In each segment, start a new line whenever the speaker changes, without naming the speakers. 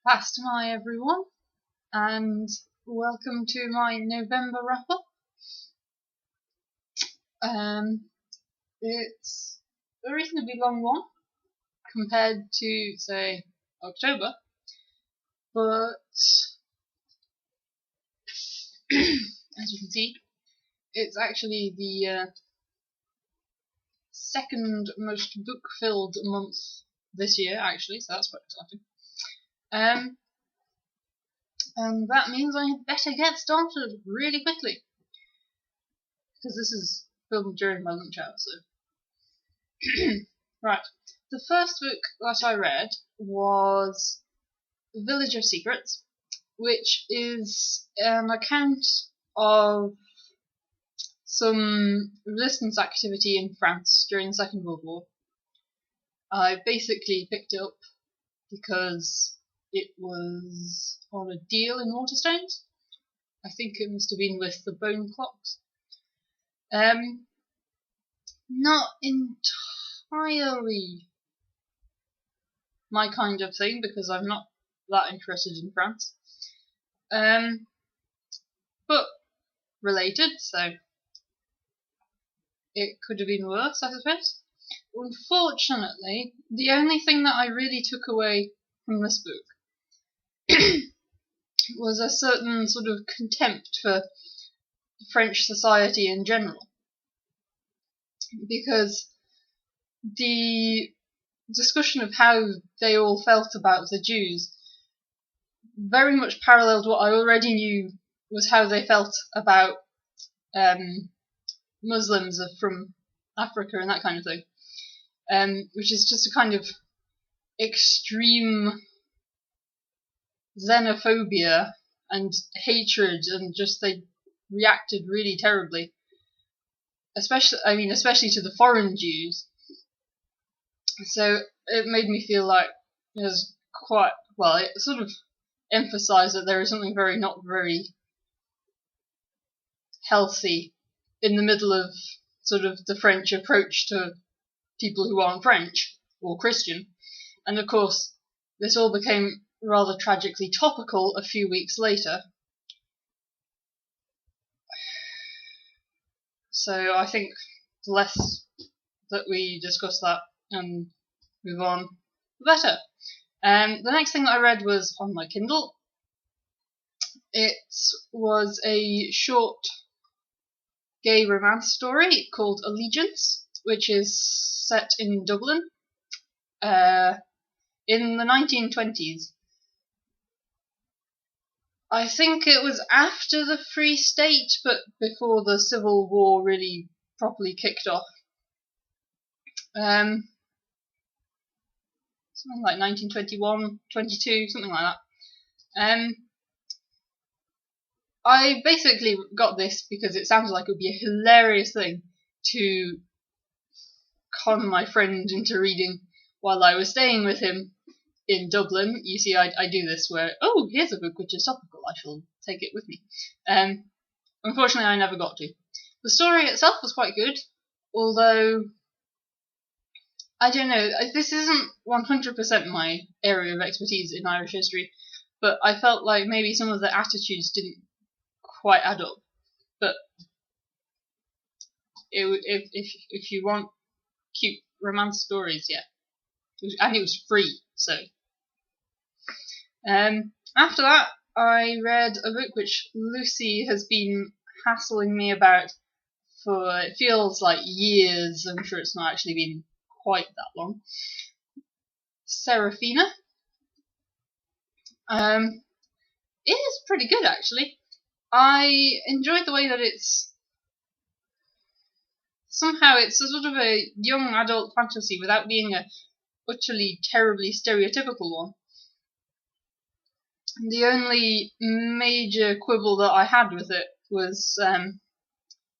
Past my everyone, and welcome to my November wrap-up. It's a reasonably long one compared to, say, October, but as you can see, it's actually the second most book-filled month this year, actually, so that's quite exciting. And that means I better get started really quickly, because this is filmed during my lunch hour, so. Right, the first book that I read was Village of Secrets, which is an account of some resistance activity in France during the Second World War. I basically picked it up because it was on a deal in Waterstones. I think it must have been with the Bone Clocks. Not entirely my kind of thing because I'm not that interested in France. But related, so it could have been worse, I suppose. Unfortunately, the only thing that I really took away from this book was a certain sort of contempt for French society in general. Because the discussion of how they all felt about the Jews very much paralleled what I already knew was how they felt about Muslims from Africa and that kind of thing. Which is just a kind of extreme xenophobia and hatred, and just they reacted really terribly. Especially to the foreign Jews. So it made me feel like it was it sort of emphasised that there is something not very healthy in the middle of sort of the French approach to people who aren't French or Christian. And of course, this all became rather tragically topical a few weeks later. So I think the less that we discuss that and move on, the better. The next thing that I read was on my Kindle. It was a short gay romance story called Allegiance, which is set in Dublin in the 1920s. I think it was after the Free State, but before the Civil War really properly kicked off. Something like 1921, 22, something like that. I basically got this because it sounded like it would be a hilarious thing to con my friend into reading while I was staying with him in Dublin. You see, I do this where, here's a book which is topical, I shall take it with me. Unfortunately, I never got to. The story itself was quite good, although, I don't know, this isn't 100% my area of expertise in Irish history, but I felt like maybe some of the attitudes didn't quite add up. But if you want cute romance stories, yeah. And it was free, so. After that, I read a book which Lucy has been hassling me about for, it feels like years. I'm sure it's not actually been quite that long. Sarafina. It is pretty good, actually. I enjoyed the way that it's a sort of a young adult fantasy without being a utterly terribly stereotypical one. The only major quibble that I had with it was, I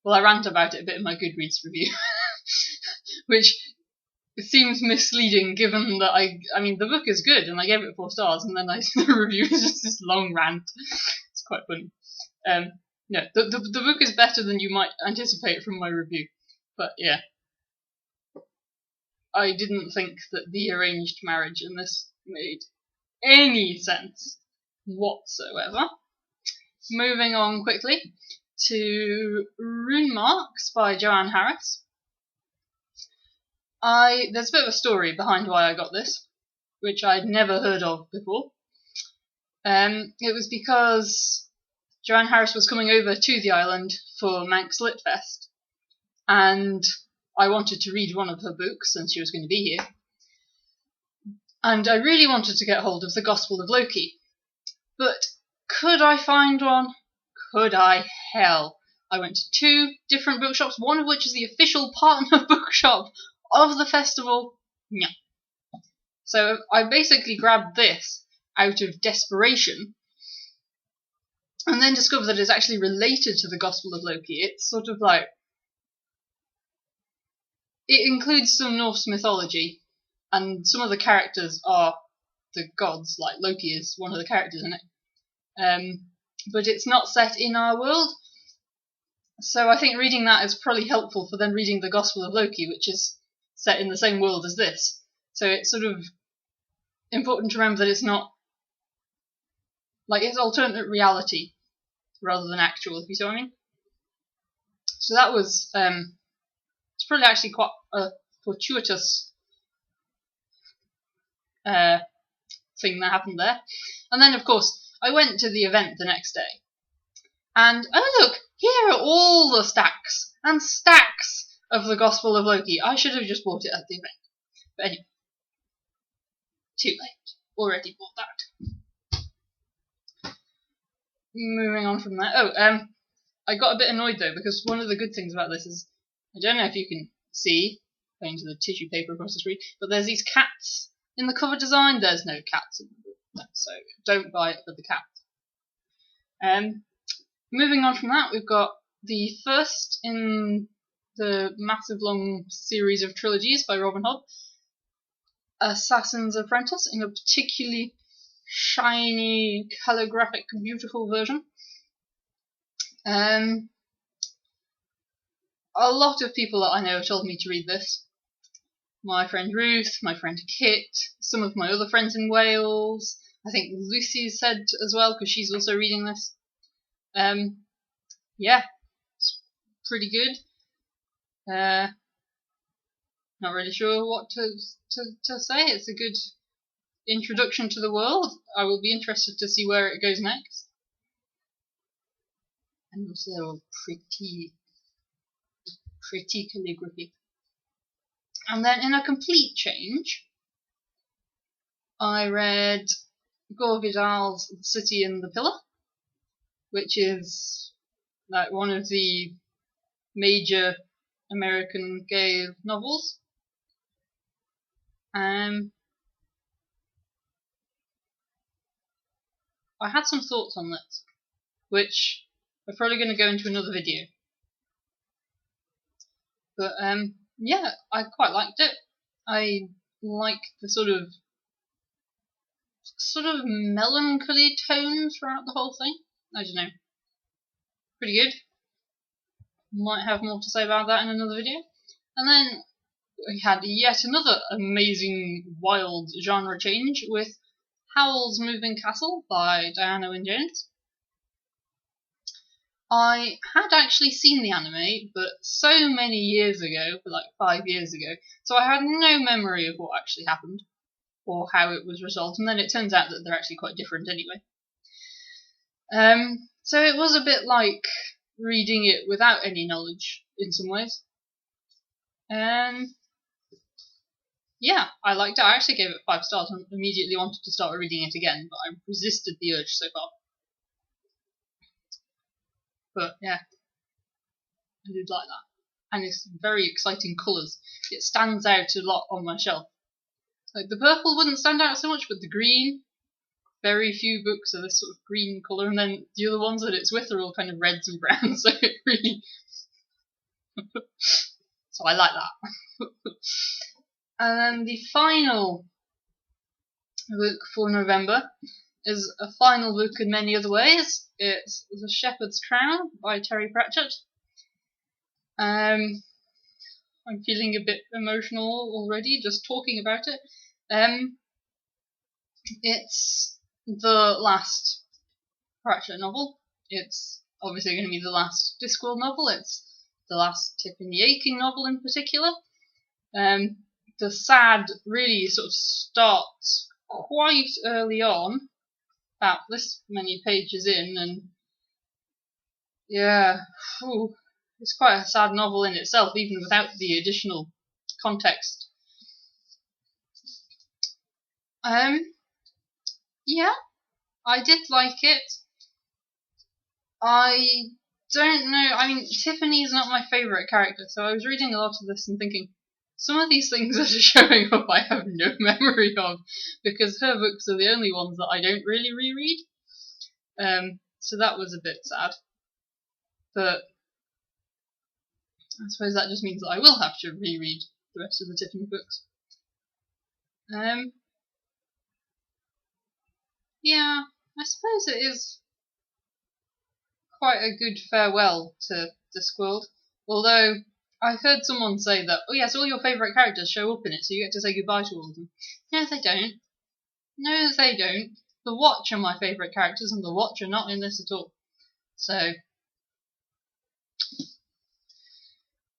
rant about it a bit in my Goodreads review, which seems misleading given that the book is good and I gave it 4 stars, and then the review is just this long rant. It's quite funny. No, the book is better than you might anticipate from my review, but yeah. I didn't think that the arranged marriage in this made any sense whatsoever. Moving on quickly to Rune Marks by Joanne Harris. There's a bit of a story behind why I got this, which I'd never heard of before. It was because Joanne Harris was coming over to the island for Manx Lit Fest, and I wanted to read one of her books since she was going to be here. And I really wanted to get hold of the Gospel of Loki. But could I find one? Could I? Hell. I went to 2 different bookshops, one of which is the official partner bookshop of the festival. No. So I basically grabbed this out of desperation, and then discovered that it's actually related to the Gospel of Loki. It's sort of like... it includes some Norse mythology, and some of the characters are the gods, like Loki is one of the characters in it. But it's not set in our world, so I think reading that is probably helpful for then reading the Gospel of Loki, which is set in the same world as this. So it's sort of important to remember that it's not... like, it's alternate reality rather than actual, if you see what I mean. So that was... it's probably actually quite a fortuitous thing that happened there. And then, of course, I went to the event the next day. And, oh look, here are all the stacks and stacks of the Gospel of Loki. I should have just bought it at the event. But anyway, too late. Already bought that. Moving on from that. I got a bit annoyed though, because one of the good things about this is, I don't know if you can see, going to the tissue paper across the screen, but there's these cats in the cover design. There's no cats in the book, so don't buy it for the cat. Moving on from that, we've got the first in the massive long series of trilogies by Robin Hobb, Assassin's Apprentice, in a particularly shiny, calligraphic, beautiful version. A lot of people that I know have told me to read this. My friend Ruth, my friend Kit, some of my other friends in Wales. I think Lucy said as well, because she's also reading this. Yeah, it's pretty good. Not really sure what to say. It's a good introduction to the world. I will be interested to see where it goes next. And also pretty calligraphy. And then in a complete change, I read Gorga The City and the Pillar, which is like one of the major American gay novels. I had some thoughts on this, which are probably going to go into another video. But yeah, I quite liked it. I like the sort of melancholy tone throughout the whole thing. I don't know. Pretty good. Might have more to say about that in another video. And then we had yet another amazing wild genre change with Howls Moving Castle by Diana Wynne Jones. I had actually seen the anime, but so many years ago, like 5 years ago, so I had no memory of what actually happened, or how it was resolved, and then it turns out that they're actually quite different anyway. So it was a bit like reading it without any knowledge, in some ways. Yeah, I liked it. I actually gave it 5 stars and immediately wanted to start reading it again, but I resisted the urge so far. But yeah, I did like that. And it's very exciting colours. It stands out a lot on my shelf. Like the purple wouldn't stand out so much, but the green, very few books are this sort of green colour, and then the other ones that it's with are all kind of reds and browns, so it really... so I like that. And then the final book for November is a final book in many other ways. It's The Shepherd's Crown by Terry Pratchett. I'm feeling a bit emotional already just talking about it. It's the last Pratchett novel. It's obviously going to be the last Discworld novel. It's the last Tiffany Aching novel in particular. The sad really sort of starts quite early on, about this many pages in, and yeah, it's quite a sad novel in itself, even without the additional context. Yeah, I did like it. I don't know. I mean, Tiffany is not my favourite character, so I was reading a lot of this and thinking, some of these things that are showing up I have no memory of, because her books are the only ones that I don't really reread. So that was a bit sad. But I suppose that just means that I will have to reread the rest of the Tiffany books. Yeah, I suppose it is quite a good farewell to Discworld. Although I heard someone say that, oh yes, all your favourite characters show up in it, so you get to say goodbye to all of them. No, they don't. No, they don't. The Watch are my favourite characters, and the Watch are not in this at all. So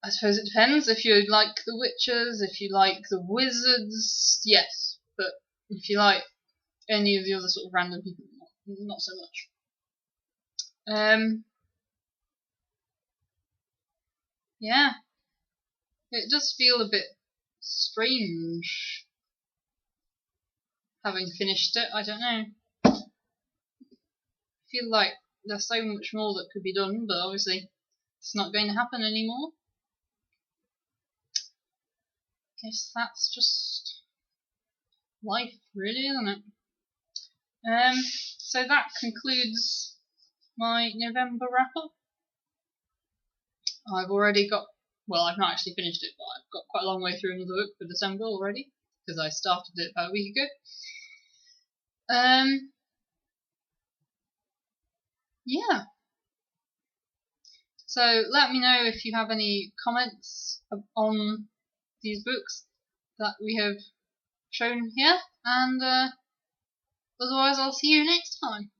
I suppose it depends. If you like the Witchers, if you like the Wizards, yes. But if you like any of the other sort of random people, not so much. Yeah, it does feel a bit strange having finished it. I don't know. I feel like there's so much more that could be done, but obviously it's not going to happen anymore. Guess that's just life, really, isn't it? So that concludes my November wrap-up. I've already got, well, I've not actually finished it, but I've got quite a long way through another book for December already, because I started it about a week ago. Yeah. So let me know if you have any comments on these books that we have shown here, and otherwise I'll see you next time.